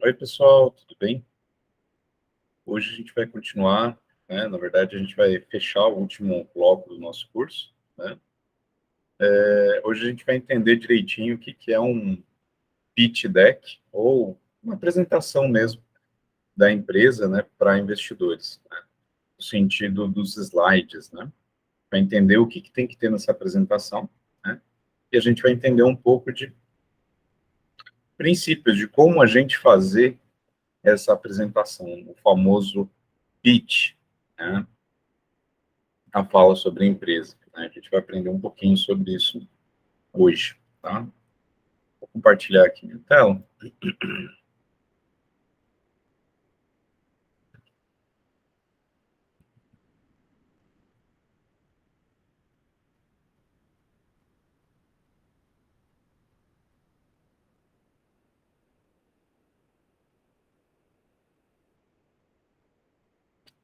Oi, pessoal, tudo bem? Hoje a gente vai continuar, né? Na verdade, a gente vai fechar o último bloco do nosso curso, né? Hoje a gente vai entender direitinho o que é um pitch deck, ou uma apresentação mesmo da empresa, né, para investidores, né? No sentido dos slides, né? Para entender o que tem que ter nessa apresentação, né? E a gente vai entender um pouco de princípios de como a gente fazer essa apresentação, o famoso pitch, né? A fala sobre a empresa, né? A gente vai aprender um pouquinho sobre isso hoje, tá? Vou compartilhar aqui minha tela.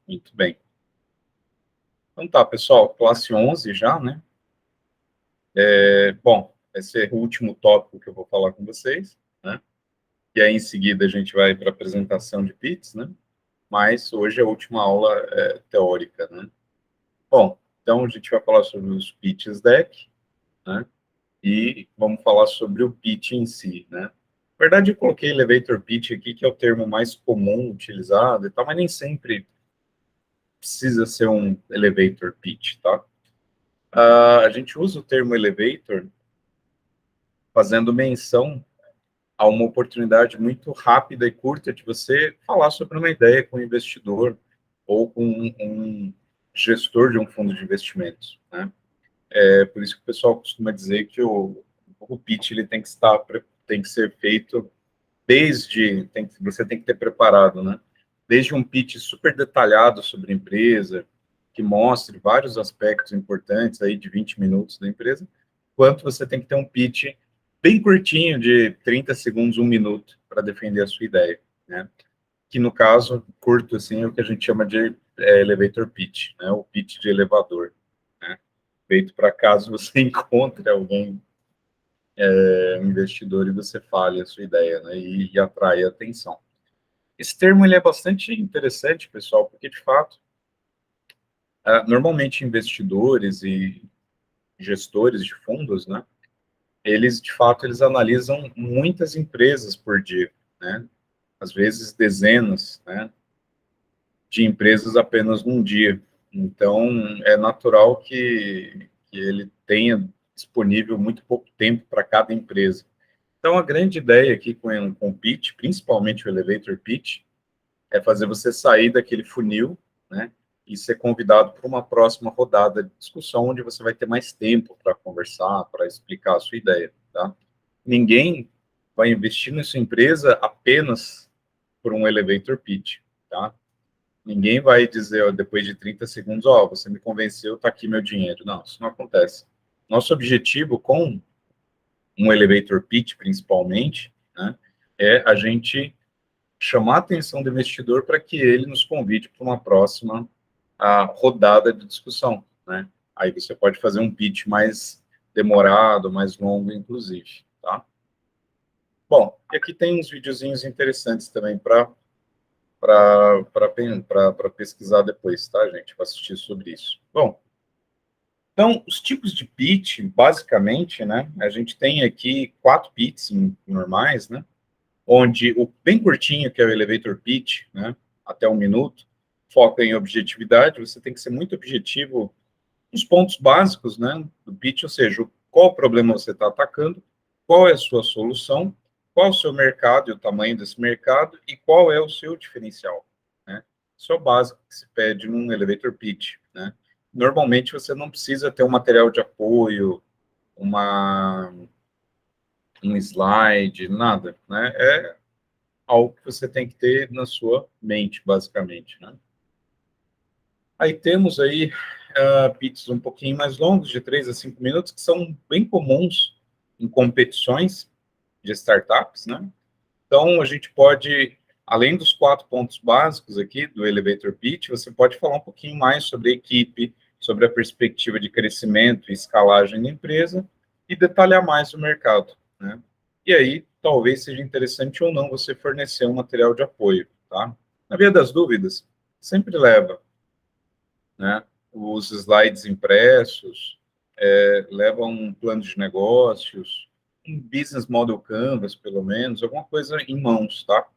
Muito bem. Então tá, pessoal, classe 11 já, né? Bom, esse é o último tópico que eu vou falar com vocês, né? E aí, em seguida, a gente vai para a apresentação de PITs, né? Mas hoje é a última aula teórica, né? Bom, então a gente vai falar sobre os pitches deck, né? E vamos falar sobre o pitch em si, né? Na verdade, eu coloquei elevator pitch aqui, que é o termo mais comum utilizado e tal, mas nem sempre precisa ser um elevator pitch, tá? A gente usa o termo elevator fazendo menção a uma oportunidade muito rápida e curta de você falar sobre uma ideia com um investidor ou com um gestor de um fundo de investimentos, né? É por isso que o pessoal costuma dizer que o pitch ele tem que ser feito você tem que ter preparado, né? Desde um pitch super detalhado sobre a empresa, que mostre vários aspectos importantes aí de 20 minutos da empresa, quanto você tem que ter um pitch bem curtinho, de 30 segundos, 1 minuto, para defender a sua ideia, né? Que no caso, curto assim, é o que a gente chama de elevator pitch, né? O pitch de elevador, né? Feito para caso você encontre alguém um investidor e você fale a sua ideia, né, e atrai a atenção. Esse termo ele é bastante interessante, pessoal, porque de fato, normalmente investidores e gestores de fundos, né, eles de fato eles analisam muitas empresas por dia, né, às vezes dezenas, né, de empresas apenas num dia. Então é natural que ele tenha disponível muito pouco tempo para cada empresa. Então, a grande ideia aqui com o pitch, principalmente o elevator pitch, é fazer você sair daquele funil, né, e ser convidado para uma próxima rodada de discussão, onde você vai ter mais tempo para conversar, para explicar a sua ideia, tá? Ninguém vai investir na sua empresa apenas por um elevator pitch, tá? Ninguém vai dizer, ó, depois de 30 segundos, ó, você me convenceu, tá aqui meu dinheiro. Não, isso não acontece. Nosso objetivo com um elevator pitch, principalmente, né, é a gente chamar a atenção do investidor para que ele nos convide para uma próxima rodada de discussão, né? Aí você pode fazer um pitch mais demorado, mais longo, inclusive, tá? Bom, e aqui tem uns videozinhos interessantes também para pesquisar depois, tá, gente? Para assistir sobre isso. Bom, então, os tipos de pitch, basicamente, né? A gente tem aqui 4 pitches normais, né? Onde o bem curtinho, que é o elevator pitch, né, até 1 minuto, foca em objetividade. Você tem que ser muito objetivo nos pontos básicos, né, do pitch, ou seja, qual problema você está atacando, qual é a sua solução, qual é o seu mercado e o tamanho desse mercado e qual é o seu diferencial, né? Isso é o básico que se pede num elevator pitch, né? Normalmente você não precisa ter um material de apoio, uma um slide, nada, né? É algo que você tem que ter na sua mente, basicamente, né? Aí temos aí pitches um pouquinho mais longos, de 3 a 5 minutos, que são bem comuns em competições de startups, né? Então, a gente pode, além dos 4 pontos básicos aqui do elevator pitch, você pode falar um pouquinho mais sobre a equipe, sobre a perspectiva de crescimento e escalagem da empresa e detalhar mais o mercado, né? e aí talvez seja interessante ou não você fornecer um material de apoio, tá? Na via das dúvidas, sempre leva, né? Os slides impressos, leva um plano de negócios, um business model canvas, pelo menos, alguma coisa em mãos, tá?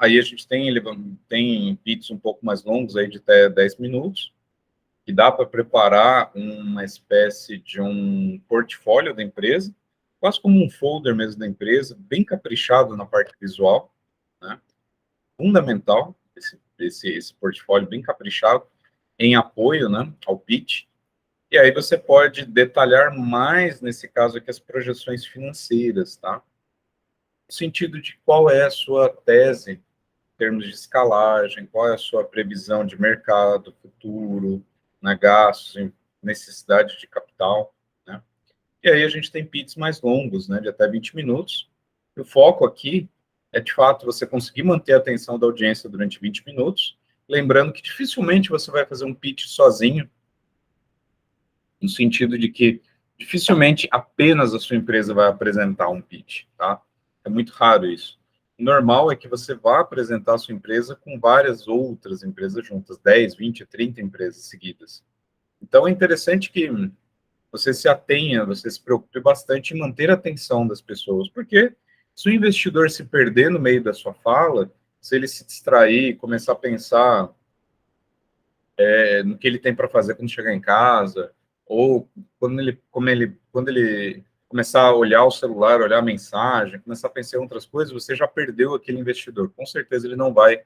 Aí a gente tem pitches um pouco mais longos, aí de até 10 minutos, que dá para preparar uma espécie de um portfólio da empresa, quase como um folder mesmo da empresa, bem caprichado na parte visual, né? Fundamental esse portfólio bem caprichado em apoio, né, ao pitch. E aí você pode detalhar mais, nesse caso aqui, as projeções financeiras, tá? No sentido de qual é a sua tese em termos de escalagem, qual é a sua previsão de mercado futuro, né, gastos, necessidade de capital, né? E aí a gente tem pitches mais longos, né, de até 20 minutos. E o foco aqui é, de fato, você conseguir manter a atenção da audiência durante 20 minutos, lembrando que dificilmente você vai fazer um pitch sozinho, no sentido de que dificilmente apenas a sua empresa vai apresentar um pitch, tá? É muito raro isso. O normal é que você vá apresentar a sua empresa com várias outras empresas juntas, 10, 20, 30 empresas seguidas. Então, é interessante que você se atenha, você se preocupe bastante em manter a atenção das pessoas, porque se o investidor se perder no meio da sua fala, se ele se distrair, começar a pensar no que ele tem para fazer quando chegar em casa, ou quando ele começar a olhar o celular, olhar a mensagem, começar a pensar em outras coisas, você já perdeu aquele investidor. Com certeza ele não vai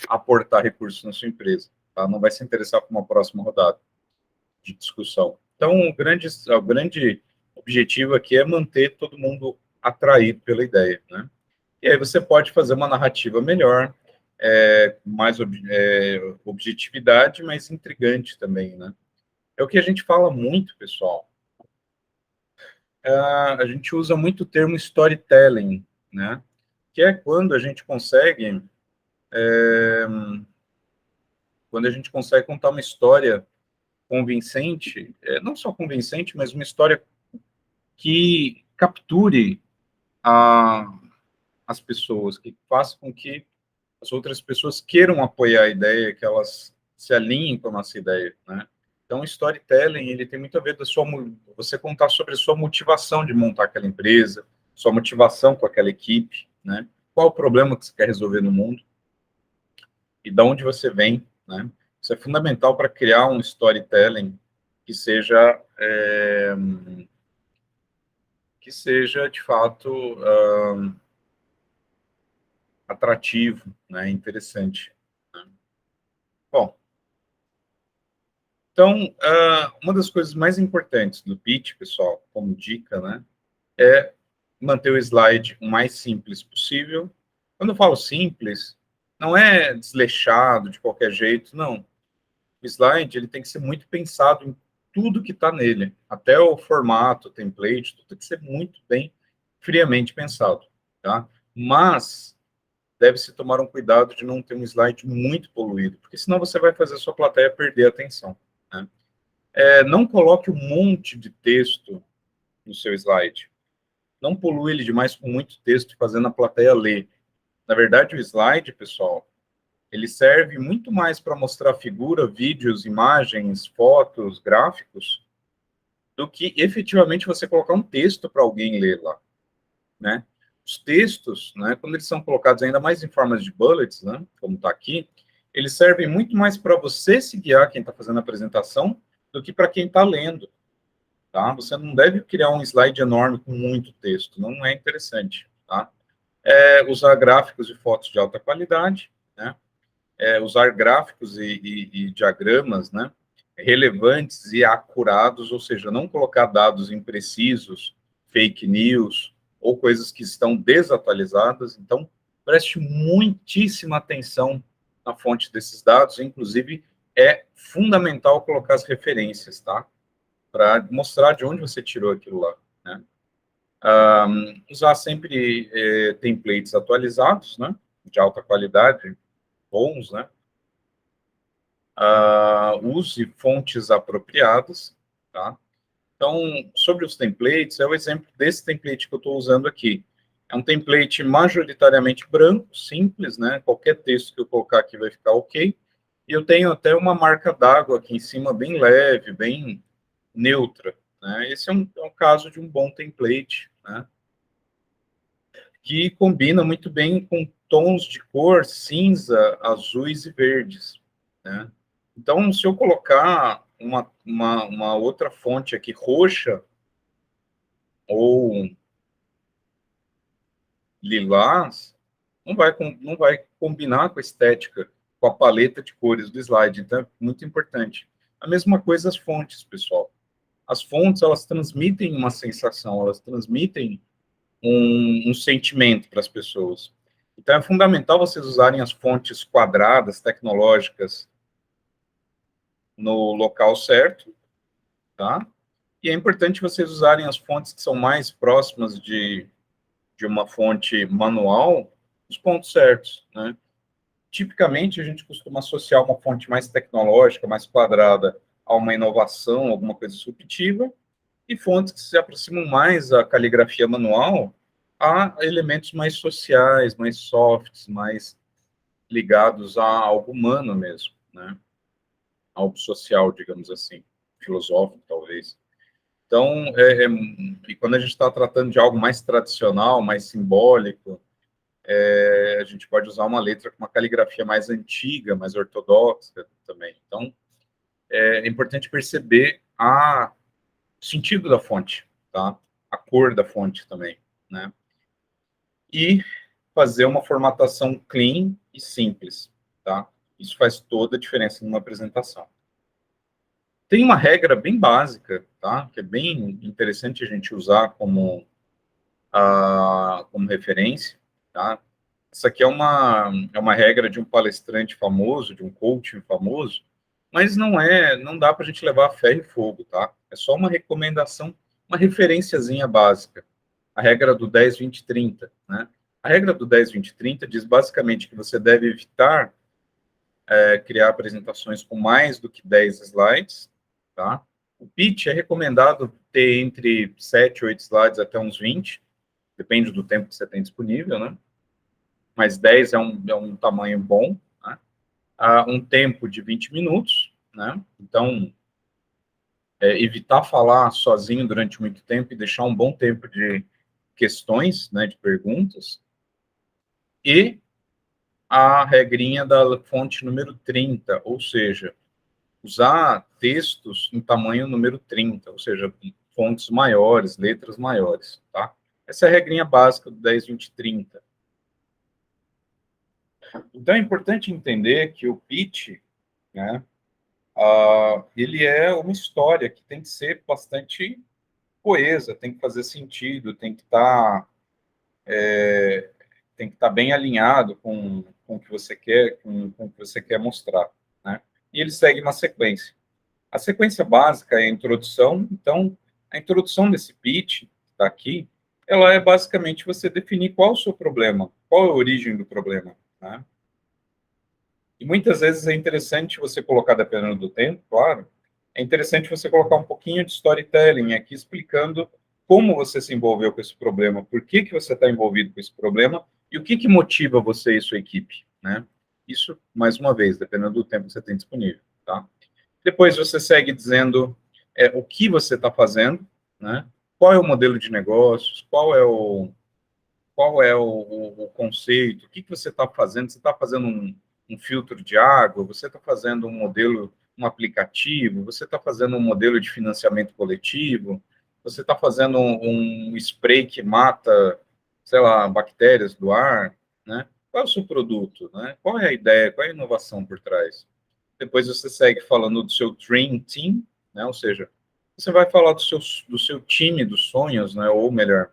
aportar recursos na sua empresa, tá? Não vai se interessar por uma próxima rodada de discussão. Então, o grande objetivo aqui é manter todo mundo atraído pela ideia, né? E aí você pode fazer uma narrativa melhor, objetividade, mas intrigante também, né? É o que a gente fala muito, pessoal. A gente usa muito o termo storytelling, né? Que é quando a gente consegue contar uma história convincente, não só convincente, mas uma história que capture a, as pessoas, que faça com que as outras pessoas queiram apoiar a ideia, que elas se alinhem com a nossa ideia, né? Então, o storytelling, ele tem muito a ver você contar sobre a sua motivação de montar aquela empresa, sua motivação com aquela equipe, né? Qual o problema que você quer resolver no mundo e de onde você vem, né? Isso é fundamental para criar um storytelling que seja, de fato, atrativo, né? Interessante. Né? Bom, então, uma das coisas mais importantes do pitch, pessoal, como dica, né, é manter o slide o mais simples possível. Quando eu falo simples, não é desleixado de qualquer jeito, não. O slide ele tem que ser muito pensado em tudo que está nele, até o formato, o template, tudo tem que ser muito bem friamente pensado, tá? Mas deve-se tomar um cuidado de não ter um slide muito poluído, porque senão você vai fazer a sua plateia perder a atenção, né? Não coloque um monte de texto no seu slide. Não polui ele demais com muito texto, fazendo a plateia ler. Na verdade, o slide, pessoal, ele serve muito mais para mostrar figura, vídeos, imagens, fotos, gráficos, do que efetivamente você colocar um texto para alguém ler lá, né? Os textos, né, quando eles são colocados ainda mais em formas de bullets, né, como está aqui, eles servem muito mais para você se guiar quem está fazendo a apresentação do que para quem está lendo. Tá? Você não deve criar um slide enorme com muito texto, não é interessante, tá? Usar gráficos e fotos de alta qualidade, né? Usar gráficos e diagramas, né? Relevantes e acurados, ou seja, não colocar dados imprecisos, fake news, ou coisas que estão desatualizadas. Então, preste muitíssima atenção na fonte desses dados, inclusive é fundamental colocar as referências, tá? Para mostrar de onde você tirou aquilo lá, né? Usar sempre templates atualizados, né? De alta qualidade, bons, né? Use fontes apropriadas, tá? Então, sobre os templates, é o exemplo desse template que eu estou usando aqui. É um template majoritariamente branco, simples, né? Qualquer texto que eu colocar aqui vai ficar ok. E eu tenho até uma marca d'água aqui em cima, bem leve, bem neutra, né? Esse é um caso de um bom template, né? Que combina muito bem com tons de cor cinza, azuis e verdes, né? Então, se eu colocar uma outra fonte aqui roxa ou lilás, não vai combinar com a estética, com a paleta de cores do slide. Então, é muito importante. A mesma coisa as fontes, pessoal. As fontes, elas transmitem uma sensação, elas transmitem um sentimento para as pessoas. Então, é fundamental vocês usarem as fontes quadradas, tecnológicas, no local certo, tá? E é importante vocês usarem as fontes que são mais próximas de uma fonte manual, os pontos certos, né? Tipicamente, a gente costuma associar uma fonte mais tecnológica, mais quadrada, a uma inovação, alguma coisa disruptiva, e fontes que se aproximam mais à caligrafia manual, a elementos mais sociais, mais softs, mais ligados a algo humano mesmo, né? Algo social, digamos assim, filosófico, talvez. Então, e quando a gente está tratando de algo mais tradicional, mais simbólico, a gente pode usar uma letra com uma caligrafia mais antiga, mais ortodoxa também. Então, é importante perceber o sentido da fonte, tá? A cor da fonte também, né? E fazer uma formatação clean e simples, tá? Isso faz toda a diferença numa apresentação. Tem uma regra bem básica, tá? Que é bem interessante a gente usar como referência, tá? Essa aqui é uma regra de um palestrante famoso, de um coaching famoso, mas não dá para a gente levar a ferro e fogo, tá? É só uma recomendação, uma referenciazinha básica. A regra do 10-20-30, né? A regra do 10-20-30 diz basicamente que você deve evitar criar apresentações com mais do que 10 slides, tá? O pitch é recomendado ter entre 7 e 8 slides até uns 20, depende do tempo que você tem disponível, né? Mas 10 é um tamanho bom, né? Um tempo de 20 minutos, né? Então, evitar falar sozinho durante muito tempo e deixar um bom tempo de questões, né, de perguntas, e a regrinha da fonte número 30, ou seja, usar textos em tamanho número 30, ou seja, fontes maiores, letras maiores, tá? Essa é a regrinha básica do 10-20-30. Então, é importante entender que o pitch, né, ele é uma história que tem que ser bastante coesa, tem que fazer sentido, tem que estar bem alinhado com o que você quer, com o que você quer mostrar, né? E ele segue uma sequência. A sequência básica é a introdução. Então, a introdução desse pitch, que está aqui, ela é basicamente você definir qual é o seu problema, qual é a origem do problema, né? E muitas vezes é interessante você colocar, dependendo do tempo, claro, é interessante você colocar um pouquinho de storytelling aqui, explicando como você se envolveu com esse problema, por que que você está envolvido com esse problema e o que que motiva você e sua equipe, né? Isso, mais uma vez, dependendo do tempo que você tem disponível, tá? Depois você segue dizendo o que você está fazendo, né? Qual é o modelo de negócios, qual é o conceito, o que, que você está fazendo? Você está fazendo um filtro de água, você está fazendo um modelo, um aplicativo, você está fazendo um modelo de financiamento coletivo, você está fazendo um spray que mata, sei lá, bactérias do ar, né? Qual é o seu produto, né? Qual é a ideia, qual é a inovação por trás? Depois você segue falando do seu Dream Team, né? Ou seja, você vai falar do seu time dos sonhos, né? Ou melhor,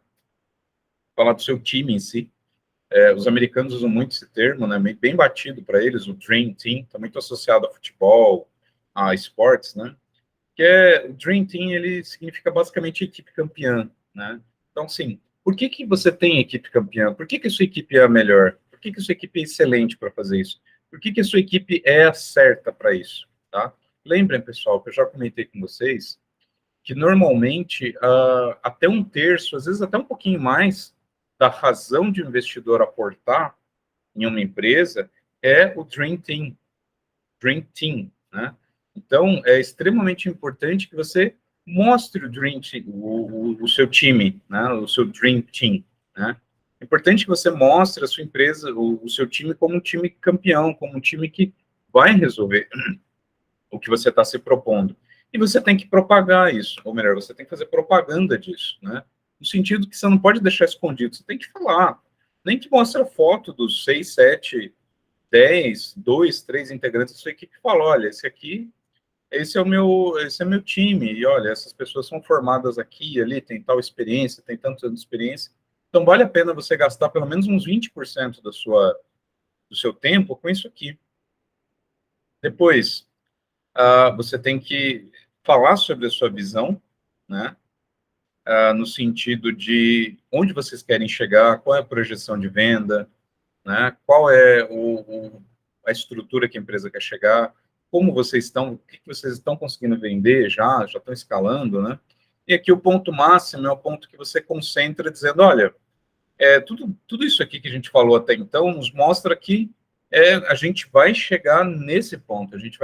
falar do seu time em si. Os americanos usam muito esse termo, né? Bem batido para eles, o Dream Team, está muito associado a futebol, a esportes, né? O Dream Team, ele significa basicamente equipe campeã, né? Então, sim, por que que você tem equipe campeã? Por que que a sua equipe é a melhor? Por que que a sua equipe é excelente para fazer isso? Por que que a sua equipe é a certa para isso, tá? Lembrem, pessoal, que eu já comentei com vocês, que normalmente até um terço, às vezes até um pouquinho mais, da razão de o investidor aportar em uma empresa é o Dream Team, né? Então, é extremamente importante que você mostre o Dream Team, o seu time, né? O seu Dream Team, né? É importante que você mostre a sua empresa, o seu time como um time campeão, como um time que vai resolver o que você está se propondo. E você tem que propagar isso, ou melhor, você tem que fazer propaganda disso, né? No sentido que você não pode deixar escondido, você tem que falar. Nem que mostre a foto dos 6, 7, 10, 2, 3 integrantes da sua equipe e fala, olha, esse é meu time, e olha, essas pessoas são formadas aqui e ali, tem tal experiência, tem tanto anos de experiência, então vale a pena você gastar pelo menos uns 20% do seu tempo com isso aqui. Depois, você tem que falar sobre a sua visão, né? No sentido de onde vocês querem chegar, qual é a projeção de venda, né? Qual é a estrutura que a empresa quer chegar, como vocês estão, o que vocês estão conseguindo vender já estão escalando, né? E aqui o ponto máximo é o ponto que você concentra dizendo, olha, tudo isso aqui que a gente falou até então nos mostra que a gente vai chegar nesse ponto, a gente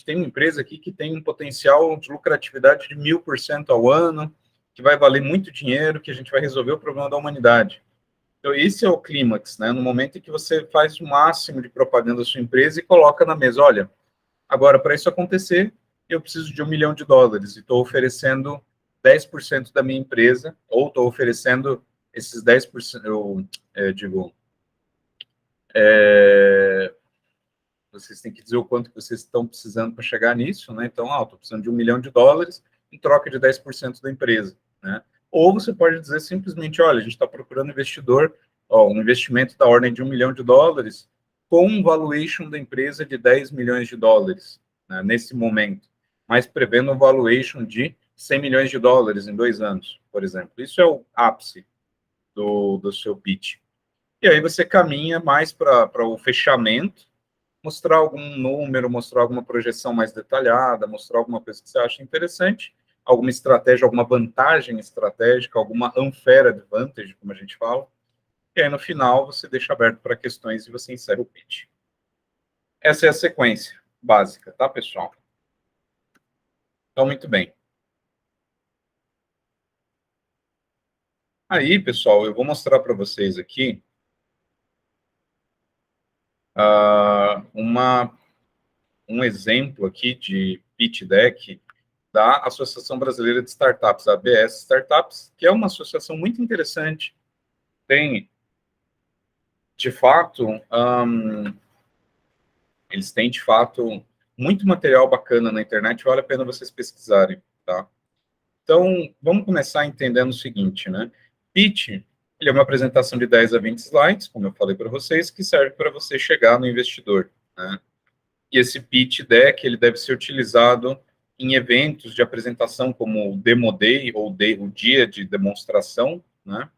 tem uma empresa aqui que tem um potencial de lucratividade de 1000% ao ano, que vai valer muito dinheiro, que a gente vai resolver o problema da humanidade. Então, esse é o clímax, né? No momento em que você faz o máximo de propaganda da sua empresa e coloca na mesa, olha, agora, para isso acontecer, eu preciso de US$ 1 milhão e estou oferecendo 10% da minha empresa, ou estou oferecendo esses 10%, eu digo, vocês têm que dizer o quanto que vocês estão precisando para chegar nisso, né? Então, estou precisando de US$ 1 milhão em troca de 10% da empresa, né? Ou você pode dizer simplesmente, olha, a gente está procurando investidor, um investimento da ordem de US$ 1 milhão, com um valuation da empresa de US$ 10 milhões, né, nesse momento, mas prevendo um valuation de US$ 100 milhões em 2 anos, por exemplo. Isso é o ápice do seu pitch. E aí você caminha mais para o fechamento, mostrar algum número, mostrar alguma projeção mais detalhada, mostrar alguma coisa que você acha interessante, alguma estratégia, alguma vantagem estratégica, alguma unfair advantage, como a gente fala, e aí no final você deixa aberto para questões e você encerra o pitch. Essa é a sequência básica, tá, pessoal? Então, muito bem. Aí, pessoal, eu vou mostrar para vocês aqui um exemplo aqui de pitch deck da Associação Brasileira de Startups, a ABS Startups, que é uma associação muito interessante. Tem, de fato, eles têm, de fato, muito material bacana na internet, vale a pena vocês pesquisarem, tá? Então, vamos começar entendendo o seguinte, né? Pitch, ele é uma apresentação de 10 a 20 slides, como eu falei para vocês, que serve para você chegar no investidor, né? E esse pitch deck, ele deve ser utilizado em eventos de apresentação como o Demo Day, ou o dia de demonstração, né?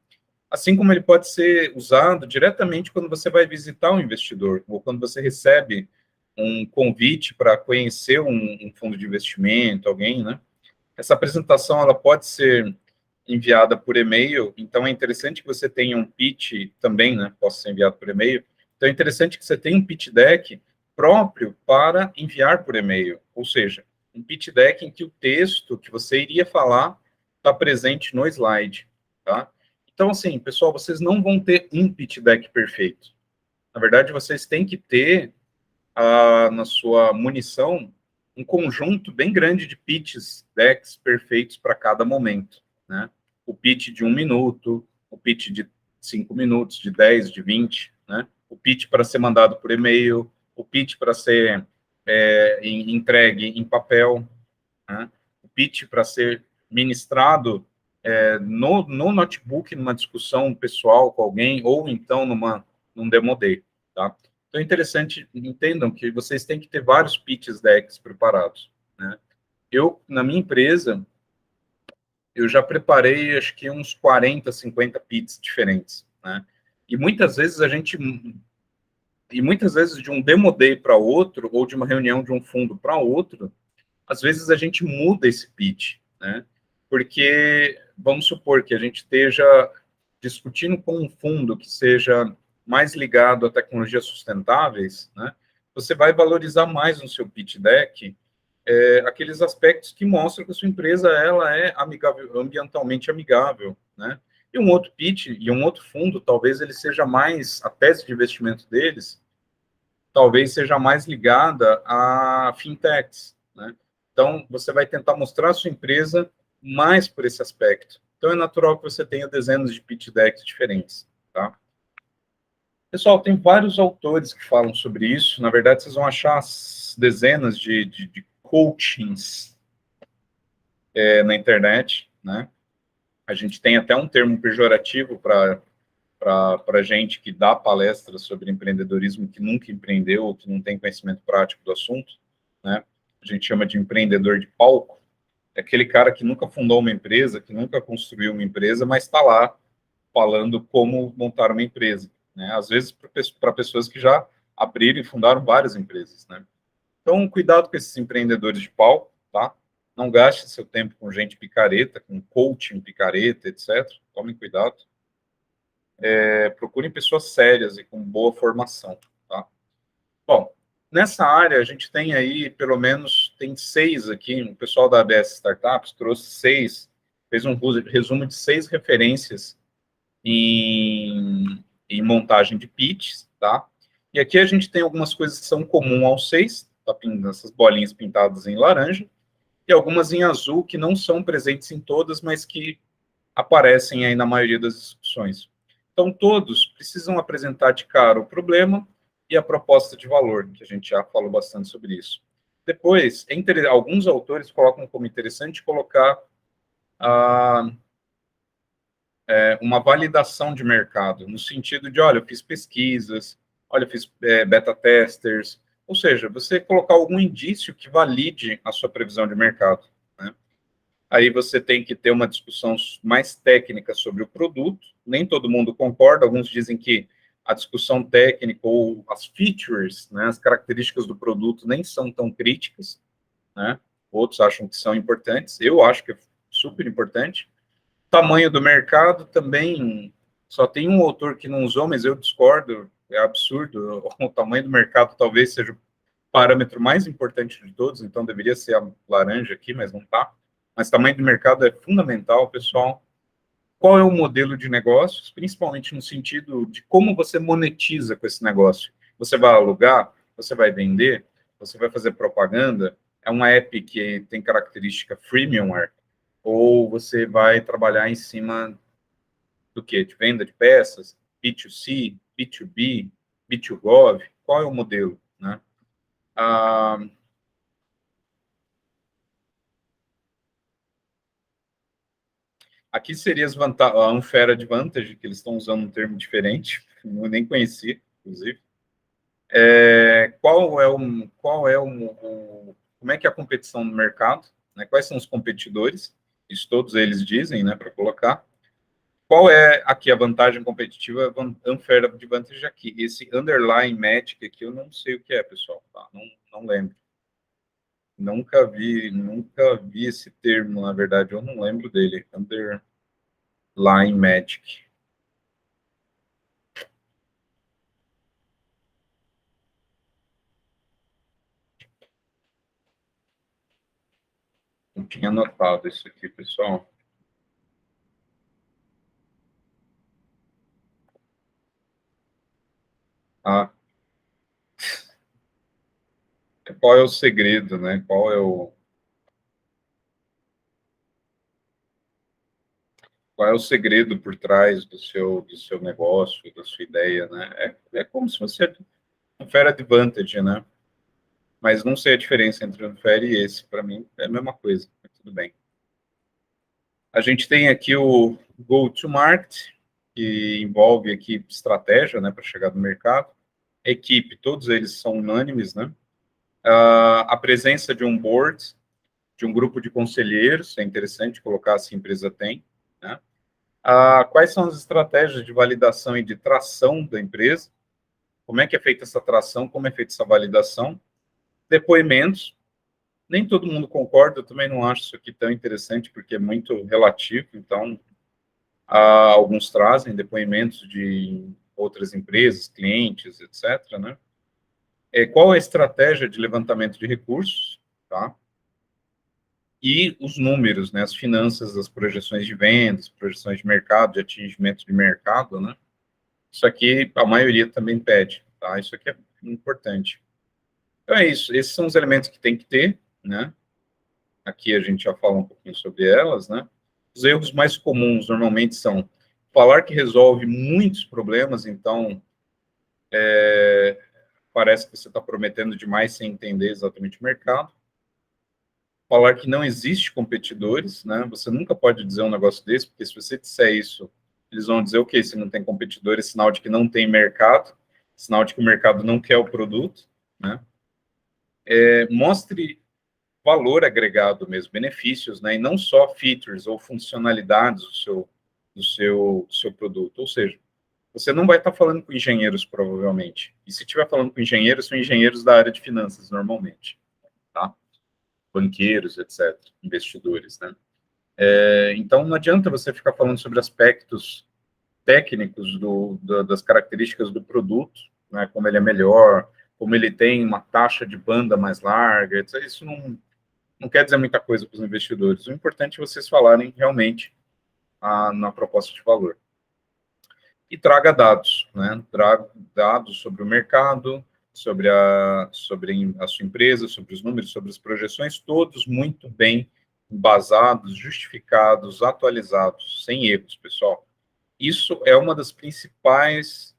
Assim como ele pode ser usado diretamente quando você vai visitar um investidor, ou quando você recebe um convite para conhecer um fundo de investimento, alguém, né? Essa apresentação, ela pode ser enviada por e-mail, então é interessante que você tenha um pitch também, né? Possa ser enviado por e-mail. Então é interessante que você tenha um pitch deck próprio para enviar por e-mail, ou seja, um pitch deck em que o texto que você iria falar está presente no slide, tá? Então, assim, pessoal, vocês não vão ter um pitch deck perfeito. Na verdade, vocês têm que ter na sua munição um conjunto bem grande de pitches decks perfeitos para cada momento, né? O pitch de 1 minuto, o pitch de 5 minutos, de 10, de 20, né? O pitch para ser mandado por e-mail, o pitch para ser entregue em papel, né? O pitch para ser ministrado no notebook, numa discussão pessoal com alguém, ou então num demo day, tá? Então é interessante, entendam que vocês têm que ter vários pitches decks preparados, né? Na minha empresa, eu já preparei, acho que uns 40, 50 pitches diferentes, né? E muitas vezes de um demo day para outro, ou de uma reunião de um fundo para outro, às vezes a gente muda esse pitch, né? Porque vamos supor que a gente esteja discutindo com um fundo que seja mais ligado a tecnologias sustentáveis, né? Você vai valorizar mais no seu pitch deck aqueles aspectos que mostram que a sua empresa ela é amigável, ambientalmente amigável, né? E um outro pitch e um outro fundo, talvez ele seja mais a tese de investimento deles talvez seja mais ligada a fintechs, né? Então, você vai tentar mostrar a sua empresa mais por esse aspecto. Então, é natural que você tenha dezenas de pitch decks diferentes, tá? Pessoal, tem vários autores que falam sobre isso. Na verdade, vocês vão achar dezenas de coachings na internet, né? A gente tem até um termo pejorativo para gente que dá palestras sobre empreendedorismo que nunca empreendeu ou que não tem conhecimento prático do assunto, né? A gente chama de empreendedor de palco. É aquele cara que nunca fundou uma empresa, que nunca construiu uma empresa, mas está lá falando como montar uma empresa, né? Às vezes para pessoas que já abriram e fundaram várias empresas, né? Então, cuidado com esses empreendedores de palco, tá? Não gaste seu tempo com gente picareta, com coaching picareta, etc. Tomem cuidado. Procurem pessoas sérias e com boa formação, tá? Bom, nessa área a gente tem aí, pelo menos, tem 6 aqui, o pessoal da ABS Startups trouxe 6, fez um resumo de 6 referências em montagem de pitches, tá? E aqui a gente tem algumas coisas que são comuns aos 6, tá, essas bolinhas pintadas em laranja, e algumas em azul que não são presentes em todas, mas que aparecem aí na maioria das discussões. Então, todos precisam apresentar de cara o problema e a proposta de valor, que a gente já falou bastante sobre isso. Depois, alguns autores colocam como interessante colocar uma validação de mercado, no sentido de, olha, eu fiz pesquisas, olha, eu fiz beta testers, ou seja, você colocar algum indício que valide a sua previsão de mercado, né? Aí você tem que ter uma discussão mais técnica sobre o produto. Nem todo mundo concorda. Alguns dizem que a discussão técnica ou as features, né, as características do produto nem são tão críticas, né? Outros acham que são importantes. Eu acho que é super importante. Tamanho do mercado também. Só tem um autor que não usou, mas eu discordo. É absurdo. O tamanho do mercado talvez seja o parâmetro mais importante de todos. Então deveria ser a laranja aqui, mas não está. Mas tamanho do mercado é fundamental, pessoal. Qual é o modelo de negócios, principalmente no sentido de como você monetiza com esse negócio? Você vai alugar? Você vai vender? Você vai fazer propaganda? É uma app que tem característica freemiumware? Ou você vai trabalhar em cima do quê? De venda de peças? B2C, B2B, B2Gov? Qual é o modelo, né? Ah, aqui seria a Unfair Advantage, que eles estão usando um termo diferente, eu nem conheci, inclusive. Como é que é a competição no mercado, né? Quais são os competidores? Isso todos eles dizem, né, para colocar. Qual é aqui a vantagem competitiva, Unfair Advantage aqui? Esse underlying magic aqui, eu não sei o que é, pessoal, tá? Não lembro. Nunca vi esse termo, na verdade, eu não lembro dele. Underlying magic. Não tinha anotado isso aqui, pessoal. Ah, qual é o segredo, né? Qual é o segredo por trás do seu negócio, da sua ideia, né? É como se fosse um fair advantage, né? Mas não sei a diferença entre o fair e esse. Para mim, é a mesma coisa, mas tudo bem. A gente tem aqui o go-to-market, que envolve aqui estratégia, né, para chegar no mercado. Equipe, todos eles são unânimes, né? A presença de um board, de um grupo de conselheiros, é interessante colocar se a empresa tem, né? Quais são as estratégias de validação e de tração da empresa? Como é que é feita essa tração? Como é feita essa validação? Depoimentos, Nem todo mundo concorda, eu também não acho isso aqui tão interessante, porque é muito relativo, então, alguns trazem depoimentos de outras empresas, clientes, etc., né? Qual é a estratégia de levantamento de recursos, tá? E os números, né, as finanças, as projeções de vendas, projeções de mercado, de atingimento de mercado, né? Isso aqui a maioria também pede, tá? Isso aqui é importante. Então é isso, esses são os elementos que tem que ter, né? Aqui a gente já fala um pouquinho sobre elas, né? Os erros mais comuns normalmente são falar que resolve muitos problemas, então parece que você está prometendo demais sem entender exatamente o mercado. Falar que não existe competidores, né? Você nunca pode dizer um negócio desse, porque se você disser isso, eles vão dizer o quê? Se não tem competidores, sinal de que não tem mercado, sinal de que o mercado não quer o produto, né? Mostre valor agregado mesmo, benefícios, né? E não só features ou funcionalidades do seu produto. Ou seja, você não vai estar falando com engenheiros, provavelmente. E se estiver falando com engenheiros, são engenheiros da área de finanças, normalmente, tá? Banqueiros, etc., investidores, né? Então, não adianta você ficar falando sobre aspectos técnicos das características do produto, né? Como ele é melhor, como ele tem uma taxa de banda mais larga, etc. Isso não quer dizer muita coisa para os investidores. O importante é vocês falarem realmente na proposta de valor. E traga dados, né? Traga dados sobre o mercado, sobre a sua empresa, sobre os números, sobre as projeções, todos muito bem embasados, justificados, atualizados, sem erros, pessoal. Isso é uma dos principais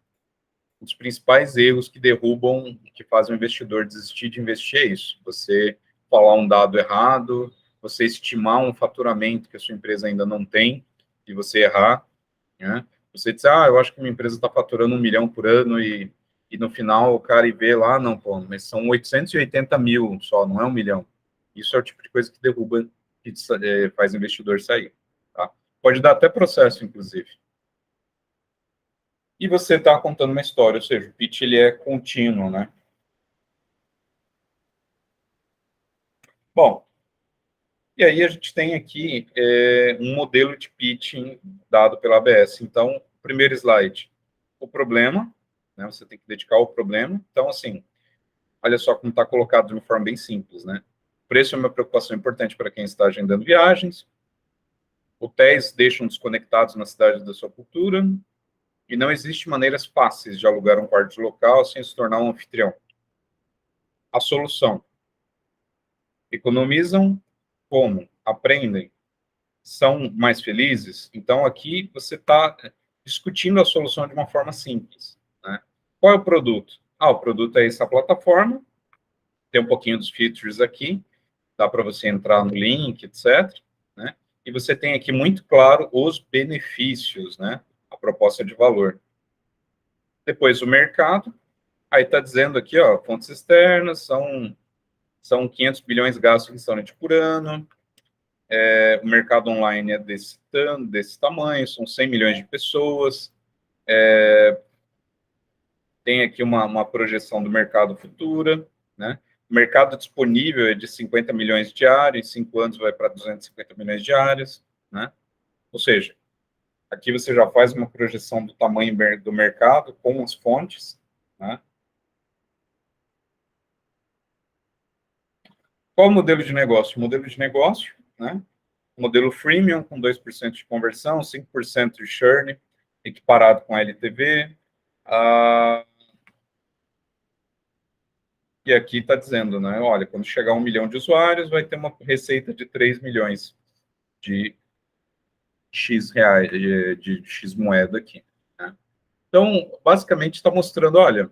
erros que derrubam, que fazem o investidor desistir de investir, é isso. Você falar um dado errado, você estimar um faturamento que a sua empresa ainda não tem, e você errar, né? Você diz, eu acho que minha empresa está faturando 1 milhão por ano e no final o cara vê lá, não, pô, mas são 880 mil só, não é 1 milhão. Isso é o tipo de coisa que derruba, que faz o investidor sair, tá? Pode dar até processo, inclusive. E você está contando uma história, ou seja, o pitch ele é contínuo, né? Bom, e aí a gente tem aqui um modelo de pitching dado pela ABS. Então, primeiro slide, o problema, né? Você tem que dedicar ao problema. Então, assim, olha só como está colocado de uma forma bem simples, né? Preço é uma preocupação importante para quem está agendando viagens. Hotéis deixam desconectados na cidade da sua cultura. E não existe maneiras fáceis de alugar um quarto local sem se tornar um anfitrião. A solução: economizam como? Aprendem? São mais felizes? Então, aqui você está discutindo a solução de uma forma simples, né? Qual é o produto? O produto é essa plataforma, tem um pouquinho dos features aqui, dá para você entrar no link, etc., né? E você tem aqui muito claro os benefícios, né? A proposta de valor. Depois, o mercado, aí está dizendo aqui, fontes externas, são 500 bilhões gastos em restaurante por ano, o mercado online é desse tamanho, são 100 milhões de pessoas, tem aqui uma projeção do mercado futura, né? O mercado disponível é de 50 milhões diários, em 5 anos vai para 250 milhões diários, né? Ou seja, aqui você já faz uma projeção do tamanho do mercado com as fontes, né? Qual o modelo de negócio? O modelo de negócio, né? Modelo freemium, com 2% de conversão, 5% de churn, equiparado com a LTV. E aqui está dizendo, né? Olha, quando chegar a 1 milhão de usuários, vai ter uma receita de 3 milhões de X reais, de X moeda aqui, né? Então, basicamente, está mostrando, olha,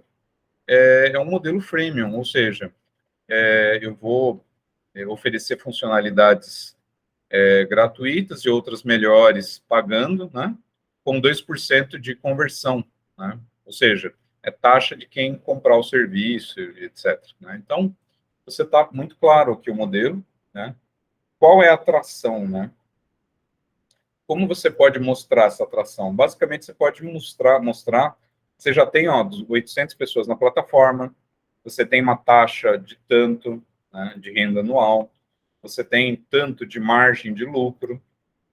é um modelo freemium, ou seja, eu vou oferecer funcionalidades gratuitas e outras melhores pagando, né? Com 2% de conversão, né? Ou seja, é taxa de quem comprar o serviço, etc., né? Então, você está muito claro aqui o modelo, né? Qual é a atração, né? Como você pode mostrar essa atração? Basicamente, você pode mostrar, você já tem 800 pessoas na plataforma, você tem uma taxa de tanto, né, de renda anual, você tem tanto de margem de lucro,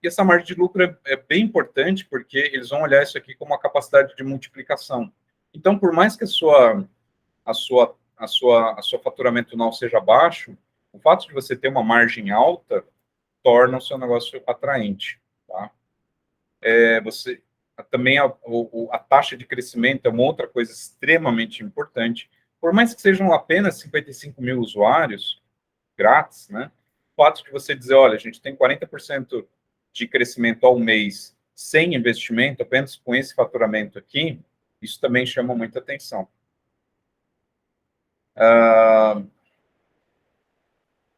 e essa margem de lucro é bem importante, porque eles vão olhar isso aqui como uma capacidade de multiplicação. Então, por mais que a sua faturamento anual seja baixo, o fato de você ter uma margem alta torna o seu negócio atraente, tá? Você também a taxa de crescimento é uma outra coisa extremamente importante. Por mais que sejam apenas 55 mil usuários grátis, né? O fato de você dizer, olha, a gente tem 40% de crescimento ao mês sem investimento, apenas com esse faturamento aqui, isso também chama muita atenção.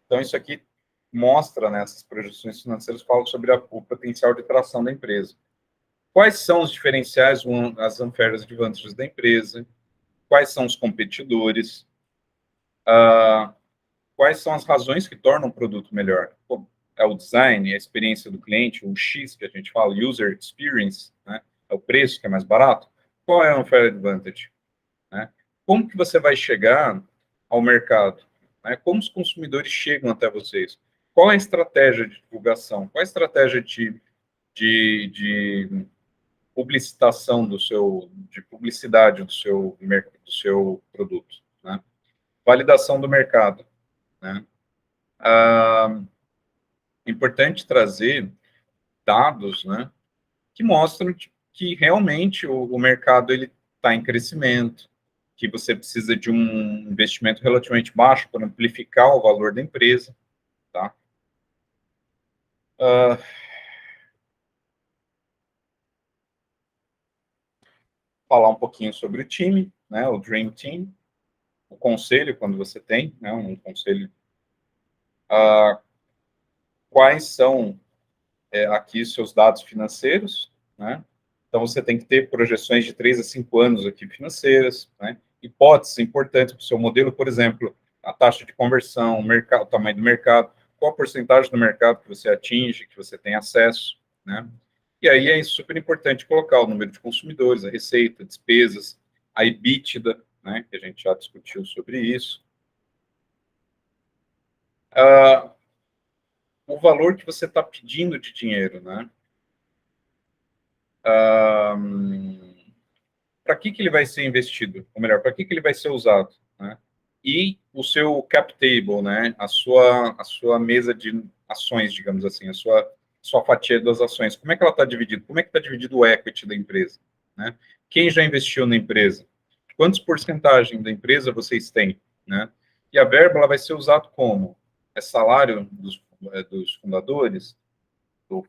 Então, isso aqui mostra, né, essas projeções financeiras falam sobre o potencial de tração da empresa. Quais são os diferenciais, as unfair advantages da empresa? Quais são os competidores? Quais são as razões que tornam o produto melhor? É o design, a experiência do cliente, o X que a gente fala, user experience, né? É o preço que é mais barato? Qual é a unfair advantage? Né? Como que você vai chegar ao mercado? Né? Como os consumidores chegam até vocês? Qual é a estratégia de divulgação? Qual é a estratégia de publicitação de publicidade do seu produto? Né? Validação do mercado. Né? Importante trazer dados, né, que mostram que realmente o mercado ele está em crescimento, que você precisa de um investimento relativamente baixo para amplificar o valor da empresa, tá? Falar um pouquinho sobre o time, né, o Dream Team, o conselho, quando você tem, né, um conselho. Quais são aqui os seus dados financeiros, né? Então, você tem que ter projeções de 3 a 5 anos aqui financeiras, né? Hipóteses importantes para o seu modelo, por exemplo, a taxa de conversão, o tamanho do mercado, qual a porcentagem do mercado que você atinge, que você tem acesso, né? E aí é super importante colocar o número de consumidores, a receita, despesas, a EBITDA, né? Que a gente já discutiu sobre isso. O valor que você está pedindo de dinheiro, né? Para que ele vai ser investido? Ou melhor, para que ele vai ser usado? Né? E o seu cap table, né? A sua mesa de ações, digamos assim, a sua fatia das ações. Como é que ela está dividida? Como é que está dividido o equity da empresa? Né? Quem já investiu na empresa? Quantos porcentagem da empresa vocês têm? Né? E a verba ela vai ser usada como? É salário dos fundadores, do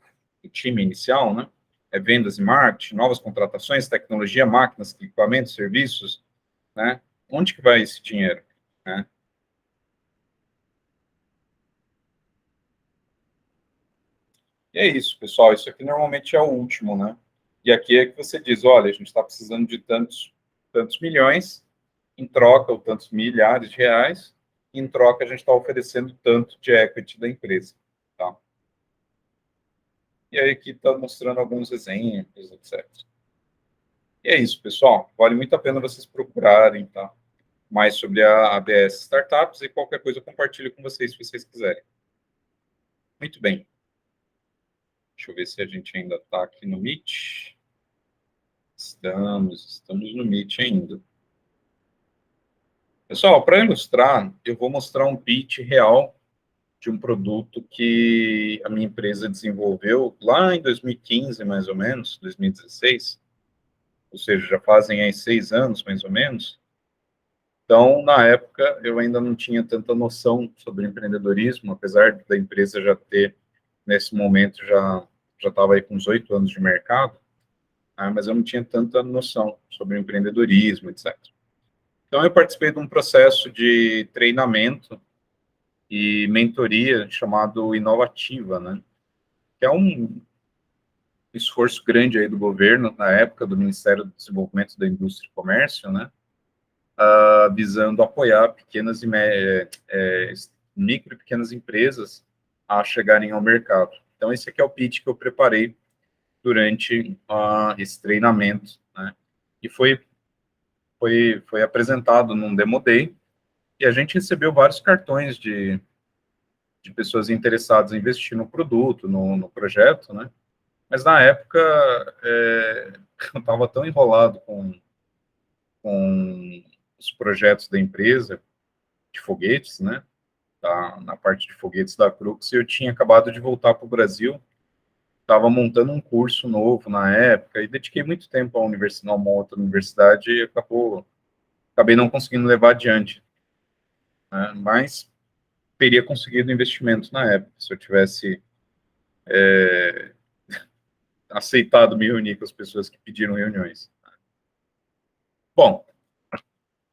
time inicial, né? É vendas e marketing, novas contratações, tecnologia, máquinas, equipamentos, serviços, né? Onde que vai esse dinheiro, né? E é isso, pessoal. Isso aqui normalmente é o último, né? E aqui é que você diz, olha, a gente está precisando de tantos milhões, em troca, ou tantos milhares de reais, em troca a gente está oferecendo tanto de equity da empresa, tá? E aí aqui está mostrando alguns exemplos, etc. E é isso, pessoal. Vale muito a pena vocês procurarem, tá? Mais sobre a ABS Startups e qualquer coisa eu compartilho com vocês, se vocês quiserem. Muito bem. Deixa eu ver se a gente ainda está aqui no Meet. Estamos no Meet ainda. Pessoal, para ilustrar, eu vou mostrar um pitch real de um produto que a minha empresa desenvolveu lá em 2015, mais ou menos, 2016. Ou seja, já fazem aí 6 anos, mais ou menos. Então, na época, eu ainda não tinha tanta noção sobre empreendedorismo, apesar da empresa já ter, nesse momento, já estava aí com uns 8 anos de mercado, né, mas eu não tinha tanta noção sobre empreendedorismo, etc. Então, eu participei de um processo de treinamento e mentoria chamado Inovativa, né, que é um esforço grande aí do governo, na época, do Ministério do Desenvolvimento da Indústria e Comércio, né, visando apoiar pequenas e micro e pequenas empresas a chegarem ao mercado. Então, esse aqui é o pitch que eu preparei durante esse treinamento, né? E foi apresentado num Demo Day, E a gente recebeu vários cartões de pessoas interessadas em investir no produto, no projeto, né? Mas na época, eu estava tão enrolado com os projetos da empresa, de foguetes, né? Na parte de foguetes da Crux, eu tinha acabado de voltar para o Brasil, estava montando um curso novo na época, e dediquei muito tempo à universidade, a uma outra universidade, e acabei não conseguindo levar adiante, né? Mas teria conseguido investimento na época, se eu tivesse aceitado me reunir com as pessoas que pediram reuniões. Bom,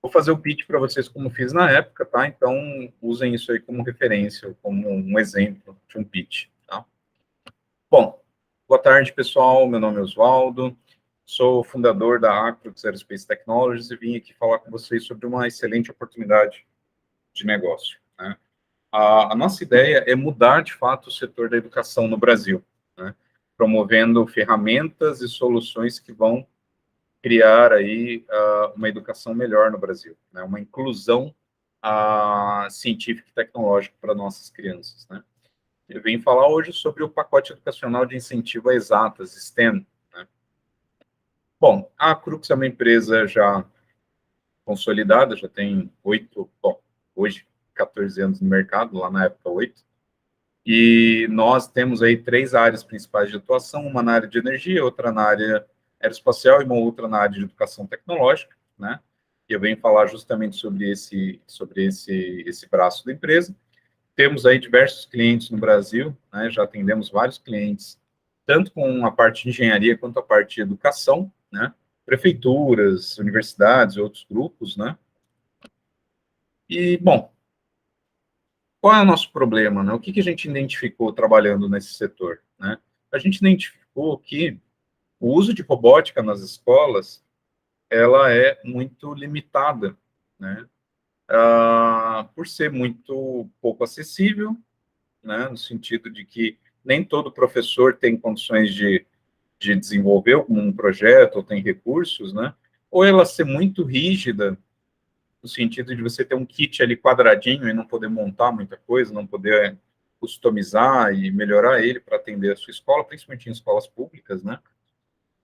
vou fazer o pitch para vocês como fiz na época, tá? Então, usem isso aí como referência, como um exemplo de um pitch, tá? Bom, boa tarde, pessoal. Meu nome é Oswaldo, sou fundador da Acrux Aerospace Technologies e vim aqui falar com vocês sobre uma excelente oportunidade de negócio, né? A nossa ideia é mudar, de fato, o setor da educação no Brasil, né? Promovendo ferramentas e soluções que vão criar aí uma educação melhor no Brasil, né? Uma inclusão científica e tecnológica para nossas crianças, né? Eu vim falar hoje sobre o pacote educacional de incentivo a exatas, STEM, né? Bom, a Crux é uma empresa já consolidada, já tem hoje 14 anos no mercado, lá na época 8. E nós temos aí 3 áreas principais de atuação, uma na área de energia, outra na área aeroespacial e uma outra na área de educação tecnológica, né? E eu venho falar justamente sobre esse braço da empresa. Temos aí diversos clientes no Brasil, né? Já atendemos vários clientes, tanto com a parte de engenharia quanto a parte de educação, né? Prefeituras, universidades, outros grupos, né? E, bom, qual é o nosso problema, né? O que a gente identificou trabalhando nesse setor, né? A gente identificou que o uso de robótica nas escolas, ela é muito limitada, né? Por ser muito pouco acessível, né? No sentido de que nem todo professor tem condições de desenvolver um projeto ou tem recursos, né? Ou ela ser muito rígida, no sentido de você ter um kit ali quadradinho e não poder montar muita coisa, não poder customizar e melhorar ele para atender a sua escola, principalmente em escolas públicas, né?